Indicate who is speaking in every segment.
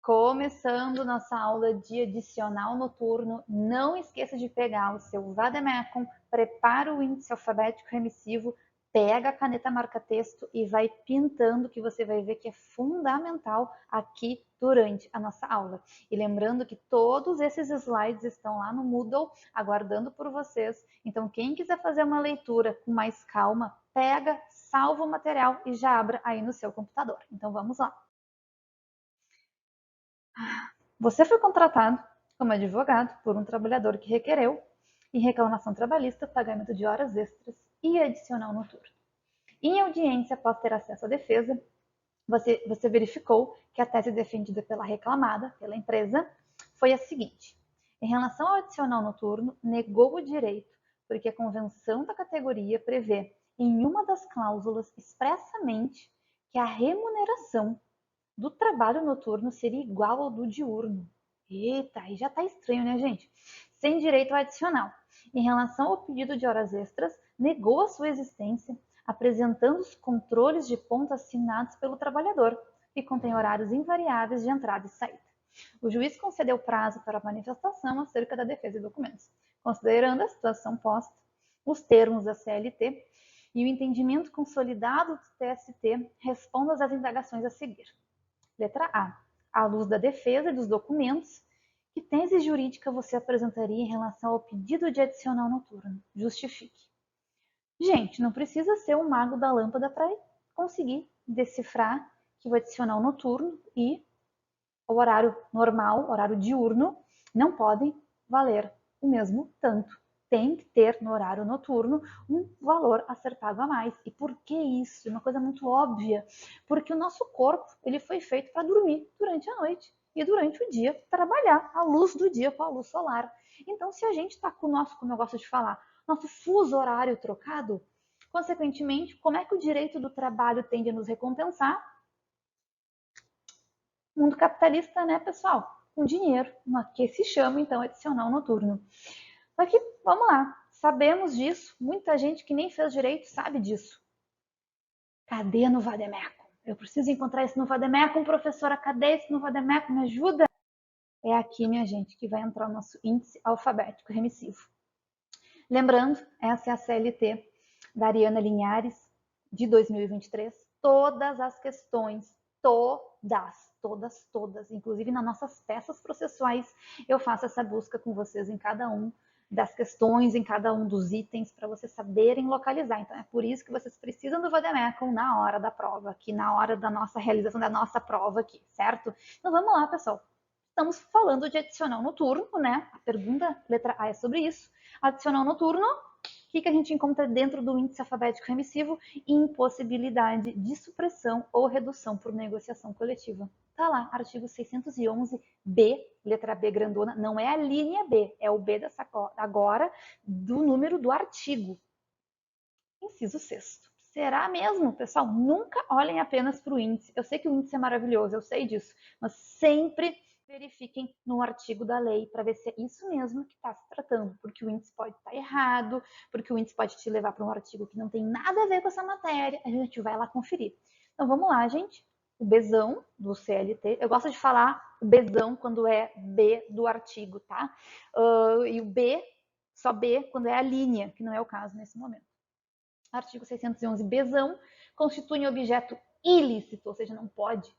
Speaker 1: Começando nossa aula de adicional noturno, não esqueça de pegar o seu Vademecum, prepara o índice alfabético remissivo, pega a caneta marca-texto e vai pintando, que você vai ver que é fundamental aqui durante a nossa aula. E lembrando que todos esses slides estão lá no Moodle, aguardando por vocês. Então, quem quiser fazer uma leitura com mais calma, pega, salva o material e já abra aí no seu computador. Então, vamos lá. Você foi contratado como advogado por um trabalhador que requereu, em reclamação trabalhista, pagamento de horas extras e adicional noturno. Em audiência, após ter acesso à defesa, você verificou que a tese defendida pela reclamada, pela empresa, foi a seguinte: em relação ao adicional noturno, negou o direito, porque a convenção da categoria prevê, em uma das cláusulas, expressamente que a remuneração do trabalho noturno seria igual ao do diurno. Eita, aí já tá estranho, né, gente? Sem direito adicional. Em relação ao pedido de horas extras, negou a sua existência, apresentando os controles de ponto assinados pelo trabalhador, que contém horários invariáveis de entrada e saída. O juiz concedeu prazo para a manifestação acerca da defesa de documentos, considerando a situação posta, os termos da CLT e o entendimento consolidado do TST, responda às indagações a seguir. Letra A. À luz da defesa e dos documentos, que tese jurídica você apresentaria em relação ao pedido de adicional noturno? Justifique. Gente, não precisa ser um mago da lâmpada para conseguir decifrar que o adicional noturno e o horário normal, horário diurno, não podem valer o mesmo tanto. Tem que ter no horário noturno um valor a ser pago a mais. E por que isso? É uma coisa muito óbvia. Porque o nosso corpo ele foi feito para dormir durante a noite e durante o dia trabalhar à luz do dia com a luz solar. Então, se a gente está com o nosso, como eu gosto de falar, nosso fuso horário trocado, consequentemente, como é que o direito do trabalho tende a nos recompensar? Mundo capitalista, né, pessoal? Com dinheiro, que se chama, então, adicional noturno. Só que, vamos lá, sabemos disso, muita gente que nem fez direito sabe disso. Cadê no Vademecum? Eu preciso encontrar isso no Vademecum, professora, cadê isso no Vademecum? Me ajuda? É aqui, minha gente, que vai entrar o nosso índice alfabético remissivo. Lembrando, essa é a CLT da Ariana Linhares, de 2023. Todas as questões, todas, inclusive nas nossas peças processuais, eu faço essa busca com vocês em cada um das questões, em cada um dos itens, para vocês saberem localizar. Então, é por isso que vocês precisam do Vademecum na hora da prova, aqui na hora da nossa realização da nossa prova aqui, certo? Então, vamos lá, pessoal. Estamos falando de adicional noturno, né? A pergunta, letra A, é sobre isso. Adicional noturno, o que a gente encontra dentro do índice alfabético remissivo? Impossibilidade de supressão ou redução por negociação coletiva. Tá lá, artigo 611B, letra B grandona, não é a linha B, é o B dessa agora do número do artigo. Inciso 6º. Será mesmo, pessoal? Nunca olhem apenas para o índice. Eu sei que o índice é maravilhoso, eu sei disso, mas sempre verifiquem no artigo da lei para ver se é isso mesmo que está se tratando, porque o índice pode estar errado, porque o índice pode te levar para um artigo que não tem nada a ver com essa matéria, a gente vai lá conferir. Então vamos lá, gente. O Bzão do CLT, eu gosto de falar o Bzão quando é B do artigo, tá? E o B, só B quando é a linha, que não é o caso nesse momento. Artigo 611Bzão, constitui objeto ilícito, ou seja, não pode,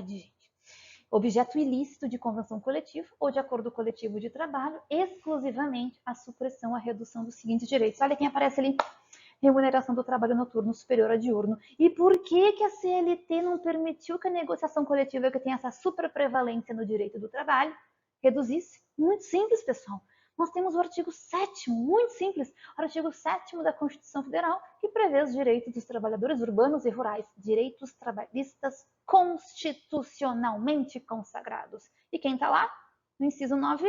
Speaker 1: gente. Objeto ilícito de convenção coletiva ou de acordo coletivo de trabalho, exclusivamente a supressão, a redução dos seguintes direitos. Olha quem aparece ali, remuneração do trabalho noturno superior a diurno. E por que a CLT não permitiu que a negociação coletiva, que tem essa superprevalência no direito do trabalho, reduzisse? Muito simples, pessoal. Nós temos o artigo 7º, muito simples, o artigo 7º da Constituição Federal, que prevê os direitos dos trabalhadores urbanos e rurais, direitos trabalhistas constitucionalmente consagrados. E quem está lá? No inciso 9,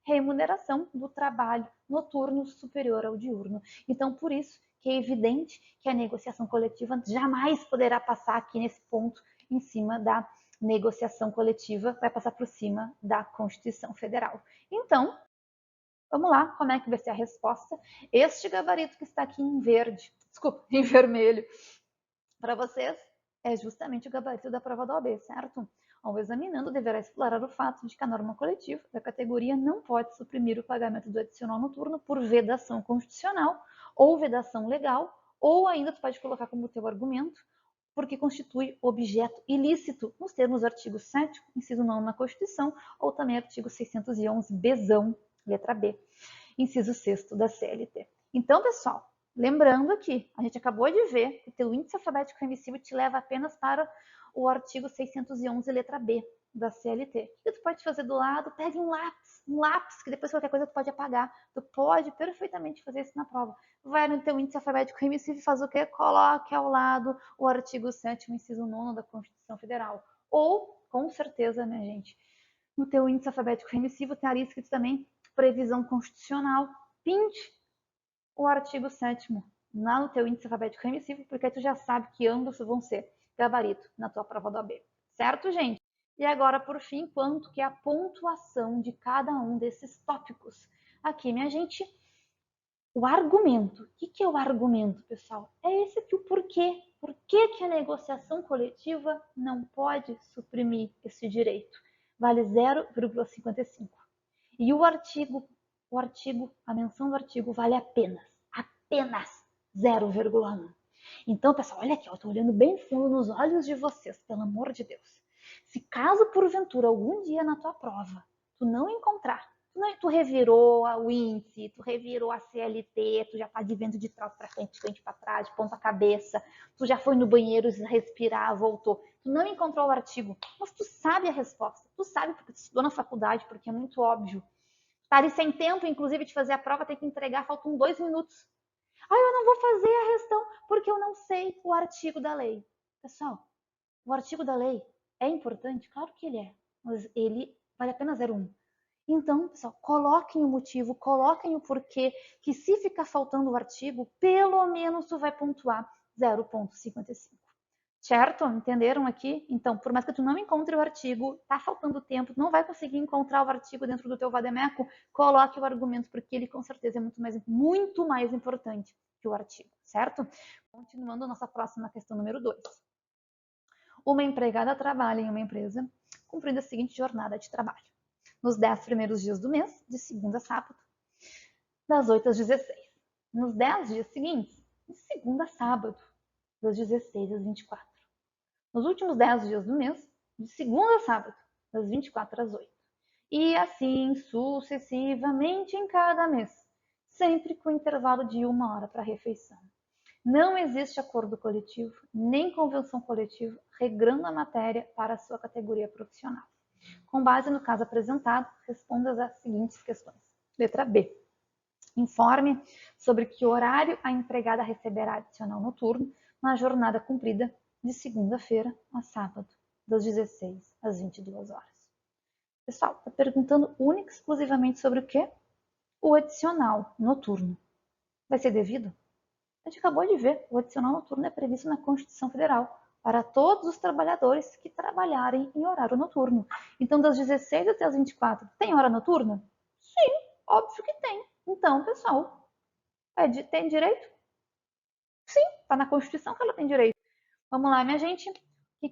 Speaker 1: remuneração do trabalho noturno superior ao diurno. Então, por isso que é evidente que a negociação coletiva jamais poderá passar aqui nesse ponto em cima da negociação coletiva, vai passar por cima da Constituição Federal. Então, vamos lá, como é que vai ser a resposta? Este gabarito que está aqui em verde, desculpa, em vermelho, para vocês, é justamente o gabarito da prova da OAB, certo? ao examinando, deverá explorar o fato de que a norma coletiva da categoria não pode suprimir o pagamento do adicional noturno por vedação constitucional ou vedação legal, ou ainda tu pode colocar como teu argumento, porque constitui objeto ilícito nos termos do artigo 7º, inciso 9 na Constituição, ou também artigo 611-Bzão, letra B, inciso 6º da CLT. Então, pessoal, lembrando aqui, a gente acabou de ver que o teu índice alfabético remissivo te leva apenas para o artigo 611, letra B, da CLT. O que tu pode fazer do lado? Pegue um lápis, que depois qualquer coisa tu pode apagar. Tu pode perfeitamente fazer isso na prova. Vai no teu índice alfabético remissivo e faz o quê? Coloque ao lado o artigo 7º, inciso 9 da Constituição Federal. Ou, com certeza, né, gente, no teu índice alfabético remissivo tem ali escrito também previsão constitucional. Pinte o artigo 7º lá no teu índice alfabético remissivo, porque aí tu já sabe que ambos vão ser gabarito na tua prova do AB. Certo, gente? E agora, por fim, quanto que é a pontuação de cada um desses tópicos? Aqui, minha gente, o argumento. O que é o argumento, pessoal? É esse aqui o porquê. Por que a negociação coletiva não pode suprimir esse direito? Vale 0,55. E a menção do artigo vale apenas 0,1. Então, pessoal, olha aqui, eu estou olhando bem fundo nos olhos de vocês, pelo amor de Deus. Se caso, porventura, algum dia na tua prova, tu não encontrar, tu revirou o índice, tu revirou a CLT, tu já tá de vento de trás para frente, frente para trás, de ponta cabeça, tu já foi no banheiro respirar, voltou, tu não encontrou o artigo, mas tu sabe a resposta, tu sabe porque tu estudou na faculdade, porque é muito óbvio. Tá ali sem tempo, inclusive, de fazer a prova, tem que entregar, faltam 2 minutos. Eu não vou fazer a questão porque eu não sei o artigo da lei. Pessoal, o artigo da lei é importante? Claro que ele é, mas ele vale apenas 0,1. Então, pessoal, coloquem o motivo, coloquem o porquê, que se ficar faltando o artigo, pelo menos tu vai pontuar 0,55. Certo? Entenderam aqui? Então, por mais que tu não encontre o artigo, tá faltando tempo, não vai conseguir encontrar o artigo dentro do teu vademeco, coloque o argumento, porque ele com certeza é muito mais importante que o artigo, certo? Continuando a nossa próxima questão número 2. Uma empregada trabalha em uma empresa cumprindo a seguinte jornada de trabalho. Nos 10 primeiros dias do mês, de segunda a sábado, das 8 às 16. Nos 10 dias seguintes, de segunda a sábado, das 16 às 24. Nos últimos 10 dias do mês, de segunda a sábado, das 24 às 8. E assim sucessivamente em cada mês, sempre com intervalo de 1 hora para refeição. Não existe acordo coletivo, nem convenção coletiva, regrando a matéria para a sua categoria profissional. Com base no caso apresentado, responda às seguintes questões. Letra B. Informe sobre que horário a empregada receberá adicional noturno na jornada cumprida de segunda-feira a sábado, das 16 às 22 horas. Pessoal, está perguntando única e exclusivamente sobre o quê? O adicional noturno. Vai ser devido? A gente acabou de ver, o adicional noturno é previsto na Constituição Federal para todos os trabalhadores que trabalharem em horário noturno. Então, das 16 até as 24, tem hora noturna? Sim, óbvio que tem. Então, pessoal, tem direito? Sim, está na Constituição que ela tem direito. Vamos lá, minha gente.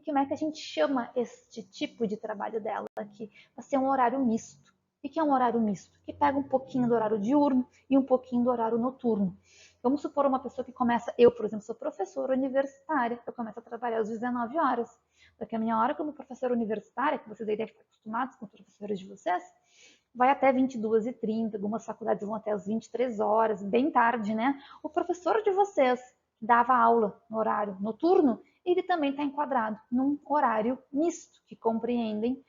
Speaker 1: Como é que a gente chama este tipo de trabalho dela aqui? Vai ser um horário misto. O que é um horário misto? Que pega um pouquinho do horário diurno e um pouquinho do horário noturno. Vamos supor uma pessoa que começa, eu, por exemplo, sou professora universitária, eu começo a trabalhar às 19 horas. Porque a minha hora como professora universitária, que vocês aí devem estar acostumados com os professores de vocês, vai até 22h30, algumas faculdades vão até as 23 horas, bem tarde, né? O professor de vocês dava aula no horário noturno, ele também está enquadrado num horário misto, que compreendem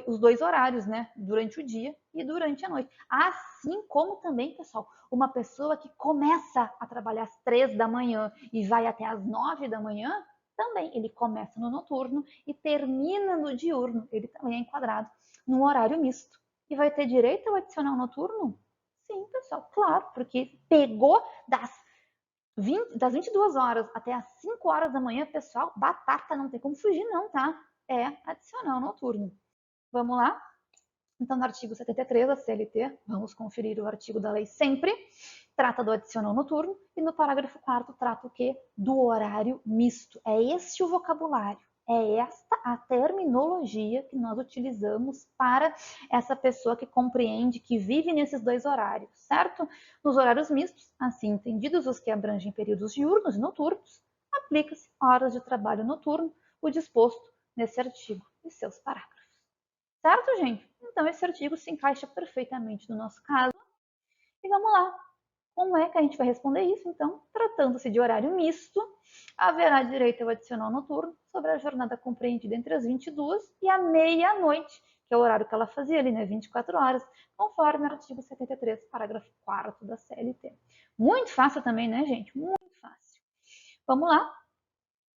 Speaker 1: os 2 horários, né? Durante o dia e durante a noite. Assim como também, pessoal, uma pessoa que começa a trabalhar às 3 da manhã e vai até às 9 da manhã, também ele começa no noturno e termina no diurno. Ele também é enquadrado num horário misto. E vai ter direito ao adicional noturno? Sim, pessoal, claro, porque pegou das 22 horas até as 5 horas da manhã, pessoal, batata, não tem como fugir não, tá? É adicional noturno. Vamos lá? Então, no artigo 73 da CLT, vamos conferir o artigo da lei sempre, trata do adicional noturno, e no parágrafo 4º trata o quê? Do horário misto. É este o vocabulário. É esta a terminologia que nós utilizamos para essa pessoa que compreende, que vive nesses dois horários, certo? Nos horários mistos, assim entendidos os que abrangem períodos diurnos e noturnos, aplica-se horas de trabalho noturno, o disposto nesse artigo e seus parágrafos. Certo, gente? Então, esse artigo se encaixa perfeitamente no nosso caso. E vamos lá. Como é que a gente vai responder isso? Então, tratando-se de horário misto, haverá direito ao adicional noturno sobre a jornada compreendida entre as 22 e a meia-noite, que é o horário que ela fazia ali, né? 24 horas, conforme o artigo 73, parágrafo 4º da CLT. Muito fácil também, né, gente? Muito fácil. Vamos lá.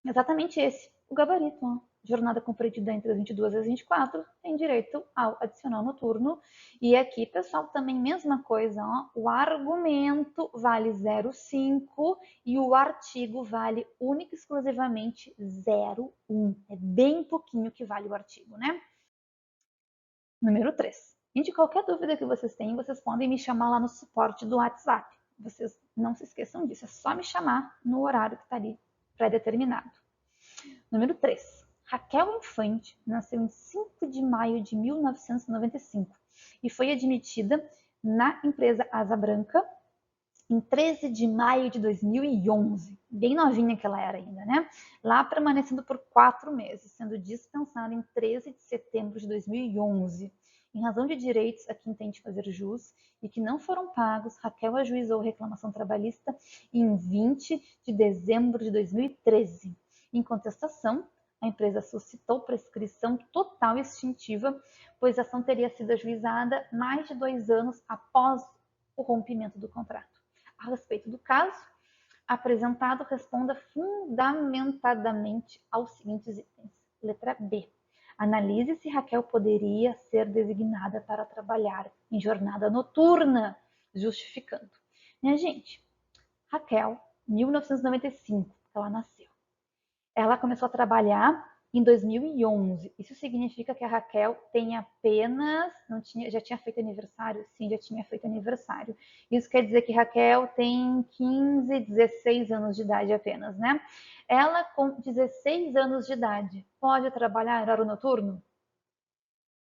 Speaker 1: Exatamente esse, o gabarito. Ó. Jornada compreendida entre as 22 e as 24 tem direito ao adicional noturno. E aqui, pessoal, também mesma coisa. Ó. O argumento vale 0,5 e o artigo vale única e exclusivamente 0,1. É bem pouquinho que vale o artigo, né? Número 3. E de qualquer dúvida que vocês tenham, vocês podem me chamar lá no suporte do WhatsApp. Vocês não se esqueçam disso, é só me chamar no horário que está ali pré-determinado. Número 3. Raquel Infante nasceu em 5 de maio de 1995 e foi admitida na empresa Asa Branca em 13 de maio de 2011. Bem novinha que ela era ainda, né? Lá permanecendo por 4 meses, sendo dispensada em 13 de setembro de 2011. Em razão de direitos a que entende fazer jus e que não foram pagos, Raquel ajuizou reclamação trabalhista em 20 de dezembro de 2013. Em contestação, a empresa suscitou prescrição total e extintiva, pois a ação teria sido ajuizada mais de 2 anos após o rompimento do contrato. A respeito do caso apresentado, responda fundamentadamente aos seguintes itens. Letra B. Analise se Raquel poderia ser designada para trabalhar em jornada noturna, justificando. Minha gente, Raquel, 1995, ela nasceu. Ela começou a trabalhar em 2011. Isso significa que a Raquel tem apenas, já tinha feito aniversário? Sim, já tinha feito aniversário. Isso quer dizer que Raquel tem 15, 16 anos de idade apenas, né? Ela com 16 anos de idade pode trabalhar em horário noturno?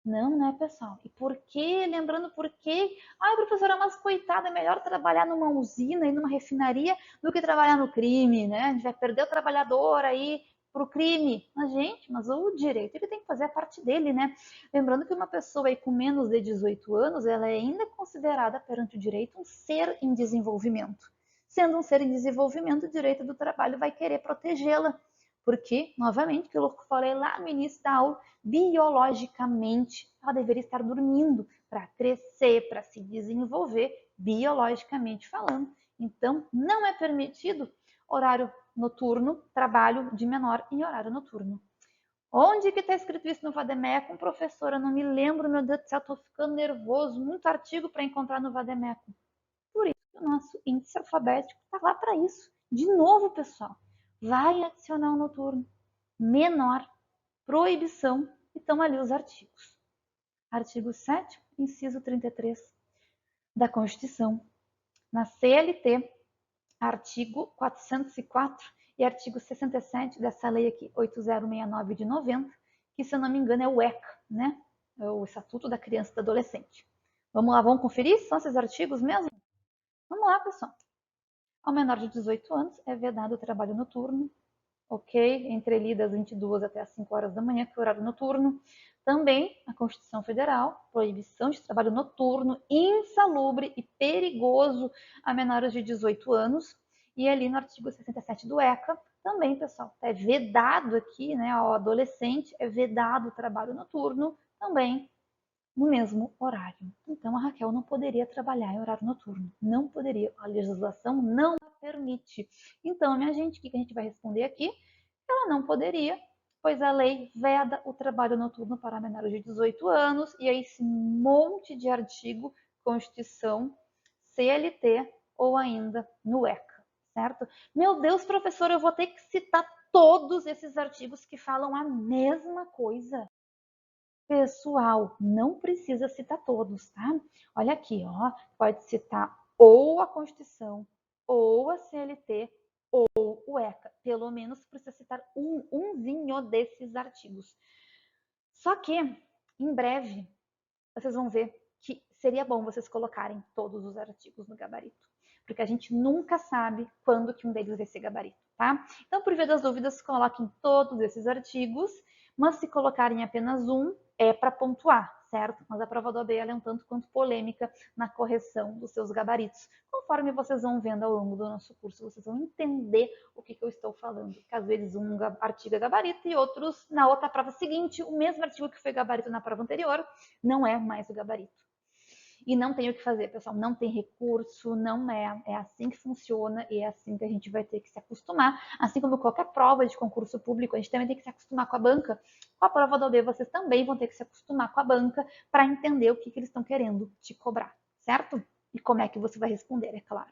Speaker 1: Não, né, pessoal? E por quê? Lembrando por quê? Ai, professora, mas coitada, é melhor trabalhar numa usina e numa refinaria do que trabalhar no crime, né? A gente vai perder o trabalhador aí pro crime. Mas, gente, mas o direito, ele tem que fazer a parte dele, né? Lembrando que uma pessoa aí com menos de 18 anos, ela é ainda considerada perante o direito um ser em desenvolvimento. Sendo um ser em desenvolvimento, o direito do trabalho vai querer protegê-la. Porque, novamente, aquilo que eu falei lá no início da aula, biologicamente, ela deveria estar dormindo para crescer, para se desenvolver, biologicamente falando. Então, não é permitido horário noturno, trabalho de menor em horário noturno. Onde que está escrito isso no Vademecum, professora? Não me lembro, meu Deus do céu, estou ficando nervoso. Muito artigo para encontrar no Vademecum. Por isso que o nosso índice alfabético está lá para isso. De novo, pessoal, vai adicionar o noturno. Menor, proibição, e estão ali os artigos. Artigo 7º, inciso 33 da Constituição. Na CLT, artigo 404 e artigo 67 dessa lei aqui, 8069 de 90, que se eu não me engano é o ECA, né? É o Estatuto da Criança e do Adolescente. Vamos lá, vamos conferir? São esses artigos mesmo? Vamos lá, pessoal. Ao menor de 18 anos é vedado o trabalho noturno, ok? Entre ali das 22 até as 5 horas da manhã, que é o horário noturno. Também a Constituição Federal, proibição de trabalho noturno, insalubre e perigoso a menores de 18 anos. E ali no artigo 67 do ECA, também, pessoal, é vedado aqui, né, ao adolescente, é vedado o trabalho noturno, também no mesmo horário. Então, a Raquel não poderia trabalhar em horário noturno. Não poderia. A legislação não permite. Então, minha gente, o que a gente vai responder aqui? Ela não poderia, pois a lei veda o trabalho noturno para menores de 18 anos, e aí esse monte de artigo, Constituição, CLT ou ainda no ECA, certo? Meu Deus, professor, eu vou ter que citar todos esses artigos que falam a mesma coisa. Pessoal, não precisa citar todos, tá? Olha aqui, ó, pode citar ou a Constituição, ou a CLT, ou o ECA. Pelo menos precisa citar umzinho desses artigos. Só que, em breve, vocês vão ver que seria bom vocês colocarem todos os artigos no gabarito, porque a gente nunca sabe quando que um deles vai ser gabarito, tá? Então, por via das dúvidas, coloquem todos esses artigos, mas se colocarem apenas um, é para pontuar, certo? Mas a prova do OAB é um tanto quanto polêmica na correção dos seus gabaritos. Conforme vocês vão vendo ao longo do nosso curso, vocês vão entender o que eu estou falando. Que às vezes um artigo é gabarito e outros, na outra prova seguinte, o mesmo artigo que foi gabarito na prova anterior, não é mais o gabarito. E não tem o que fazer, pessoal, não tem recurso, não é assim que funciona e é assim que a gente vai ter que se acostumar. Assim como qualquer prova de concurso público, a gente também tem que se acostumar com a banca. Com a prova do OAB, vocês também vão ter que se acostumar com a banca para entender o que eles estão querendo te cobrar, certo? E como é que você vai responder, é claro.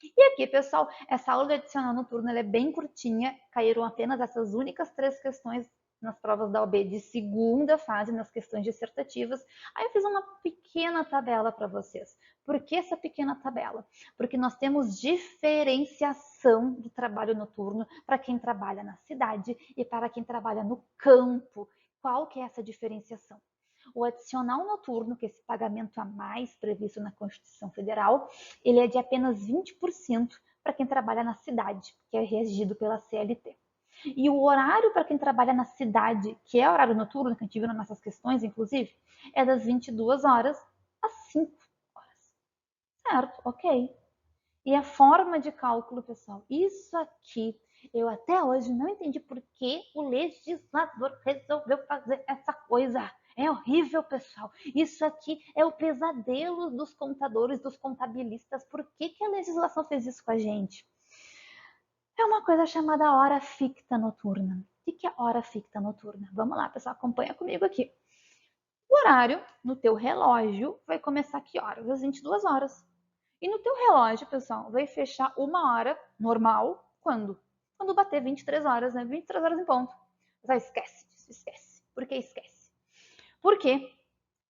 Speaker 1: E aqui, pessoal, essa aula de adicional noturno é bem curtinha, caíram apenas essas únicas 3 questões nas provas da OAB de segunda fase, nas questões dissertativas. Aí eu fiz uma pequena tabela para vocês. Por que essa pequena tabela? Porque nós temos diferenciação do trabalho noturno para quem trabalha na cidade e para quem trabalha no campo. Qual que é essa diferenciação? O adicional noturno, que é esse pagamento a mais previsto na Constituição Federal, ele é de apenas 20% para quem trabalha na cidade, que é regido pela CLT. E o horário para quem trabalha na cidade, que é horário noturno, que a gente viu nas nossas questões, inclusive, é das 22 horas às 5 horas. Certo? Ok. E a forma de cálculo, pessoal, isso aqui eu até hoje não entendi por que o legislador resolveu fazer essa coisa. É horrível, pessoal. Isso aqui é o pesadelo dos contadores, dos contabilistas. Por que a legislação fez isso com a gente? É uma coisa chamada hora ficta noturna. O que é hora ficta noturna? Vamos lá, pessoal, acompanha comigo aqui. O horário no teu relógio vai começar que horas? Às 22 horas. E no teu relógio, pessoal, vai fechar 1 hora normal, quando? Quando bater 23 horas, né? 23 horas em ponto. Mas esquece disso, esquece. Por que esquece? Porque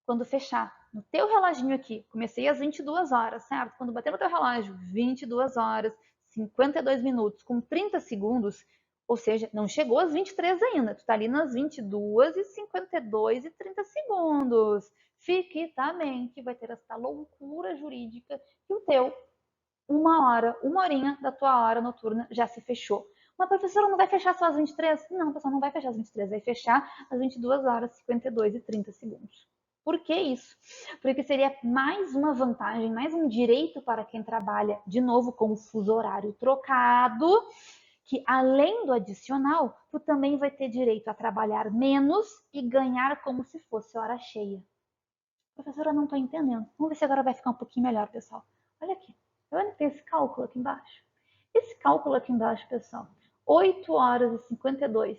Speaker 1: quando fechar no teu reloginho aqui, comecei às 22 horas, certo? Quando bater no teu relógio, 22 horas, 52 minutos, com 30 segundos, ou seja, não chegou às 23 ainda, tu tá ali nas 22 e 52 e 30 segundos. Fique também que vai ter essa loucura jurídica que o teu 1 hora, 1 horinha da tua hora noturna já se fechou. Uma professora não vai fechar só às 23? Não, pessoal, não vai fechar às 23, vai fechar às 22 horas, 52 e 30 segundos. Por que isso? Porque seria mais uma vantagem, mais um direito para quem trabalha, de novo, com o fuso horário trocado, que além do adicional, tu também vai ter direito a trabalhar menos e ganhar como se fosse hora cheia. Professora, não estou entendendo. Vamos ver se agora vai ficar um pouquinho melhor, pessoal. Olha aqui. Tá vendo que tem esse cálculo aqui embaixo? Esse cálculo aqui embaixo, pessoal, 8 horas e 52.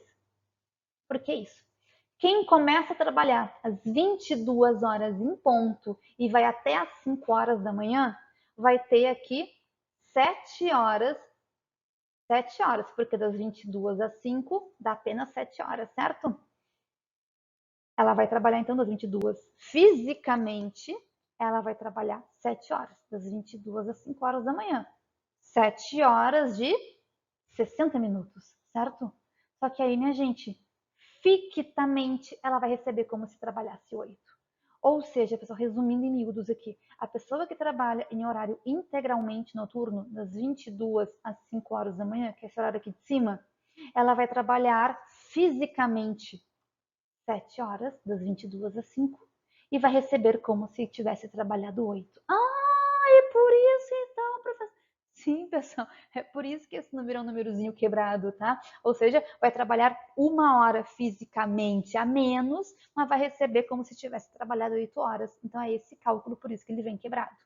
Speaker 1: Por que isso? Quem começa a trabalhar às 22 horas em ponto e vai até às 5 horas da manhã, vai ter aqui 7 horas. 7 horas, porque das 22 às 5 dá apenas 7 horas, certo? Ela vai trabalhar então das 22 fisicamente, ela vai trabalhar 7 horas, das 22 às 5 horas da manhã. 7 horas de 60 minutos, certo? Só que aí, minha gente, fictamente ela vai receber como se trabalhasse 8. Ou seja, pessoal, resumindo em miúdos aqui, a pessoa que trabalha em horário integralmente noturno, das 22 às 5 horas da manhã, que é esse horário aqui de cima, ela vai trabalhar fisicamente 7 horas, das 22 às 5, e vai receber como se tivesse trabalhado 8. Ah, é por isso então, professor. Sim, pessoal, é por isso que esse número é um númerozinho quebrado, tá? Ou seja, vai trabalhar 1 hora fisicamente a menos, mas vai receber como se tivesse trabalhado 8 horas. Então é esse cálculo, por isso que ele vem quebrado.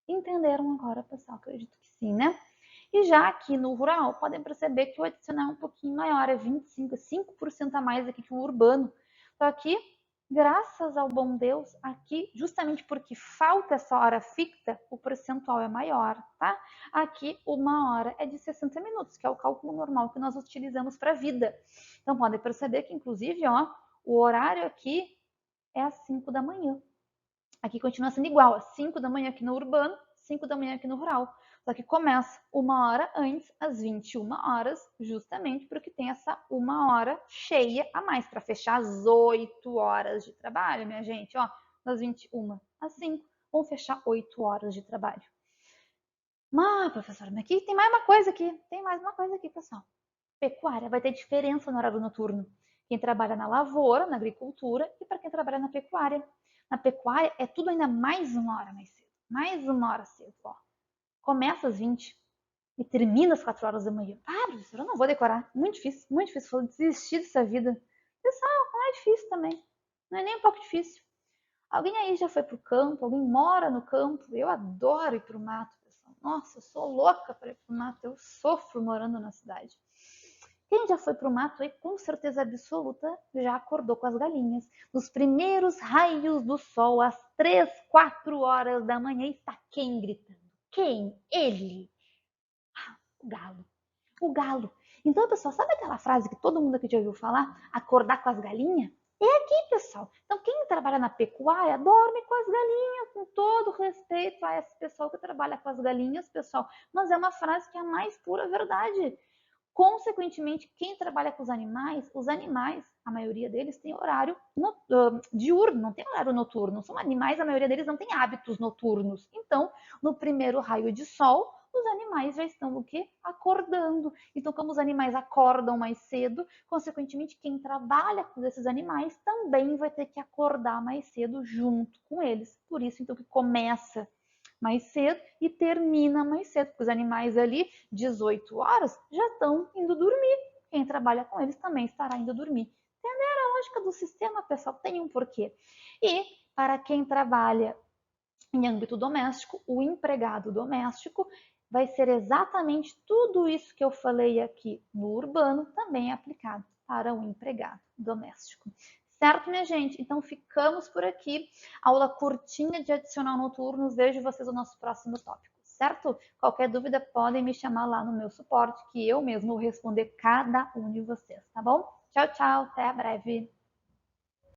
Speaker 1: Entenderam agora, pessoal? Acredito que sim, né? E já aqui no rural, podem perceber que o adicional é um pouquinho maior, é 25, 5% a mais aqui que o urbano. Só que, graças ao bom Deus, aqui, justamente porque falta essa hora ficta, o percentual é maior, tá? Aqui, 1 hora é de 60 minutos, que é o cálculo normal que nós utilizamos para a vida. Então, podem perceber que, inclusive, ó, o horário aqui é às 5 da manhã. Aqui continua sendo igual, às 5 da manhã aqui no urbano, 5 da manhã aqui no rural. Só que começa 1 hora antes, às 21 horas, justamente porque tem essa 1 hora cheia a mais para fechar as 8 horas de trabalho, minha gente. Ó, das 21 às 5, vão fechar 8 horas de trabalho. Mas, professora, mas aqui tem mais uma coisa aqui. Tem mais uma coisa aqui, pessoal. Pecuária vai ter diferença no horário noturno. Quem trabalha na lavoura, na agricultura, e para quem trabalha na pecuária. Na pecuária é tudo ainda mais 1 hora mais cedo. Mais 1 hora cedo, ó. Começa às 20 e termina às 4 horas da manhã. Ah, professora, eu não vou decorar. Muito difícil, muito difícil. Vou desistir dessa vida. Pessoal, não é difícil também. Não é nem um pouco difícil. Alguém aí já foi pro campo? Alguém mora no campo? Eu adoro ir pro mato, pessoal. Nossa, eu sou louca para ir pro mato. Eu sofro morando na cidade. Quem já foi pro mato aí, com certeza absoluta, já acordou com as galinhas. Nos primeiros raios do sol, às 3, 4 horas da manhã, está quem gritando? Quem? Ele. O galo. O galo. Então, pessoal, sabe aquela frase que todo mundo aqui já ouviu falar? Acordar com as galinhas? É aqui, pessoal. Então, quem trabalha na pecuária, dorme com as galinhas, com todo respeito a esse pessoal que trabalha com as galinhas, pessoal. Mas é uma frase que é a mais pura verdade. Consequentemente, quem trabalha com os animais, a maioria deles tem horário diurno, não tem horário noturno. São animais, a maioria deles não tem hábitos noturnos. Então, no primeiro raio de sol, os animais já estão o quê? Acordando. Então, como os animais acordam mais cedo, consequentemente, quem trabalha com esses animais também vai ter que acordar mais cedo junto com eles. Por isso, então, que começa mais cedo e termina mais cedo, porque os animais ali, 18 horas, já estão indo dormir. Quem trabalha com eles também estará indo dormir. Entenderam a lógica do sistema, pessoal? Tem um porquê. E para quem trabalha em âmbito doméstico, o empregado doméstico vai ser exatamente tudo isso que eu falei aqui no urbano, também aplicado para o empregado doméstico. Certo, minha gente? Então ficamos por aqui. Aula curtinha de adicional noturno. Vejo vocês no nosso próximo tópico, certo? Qualquer dúvida podem me chamar lá no meu suporte, que eu mesmo vou responder cada um de vocês, tá bom? Tchau, tchau, até breve.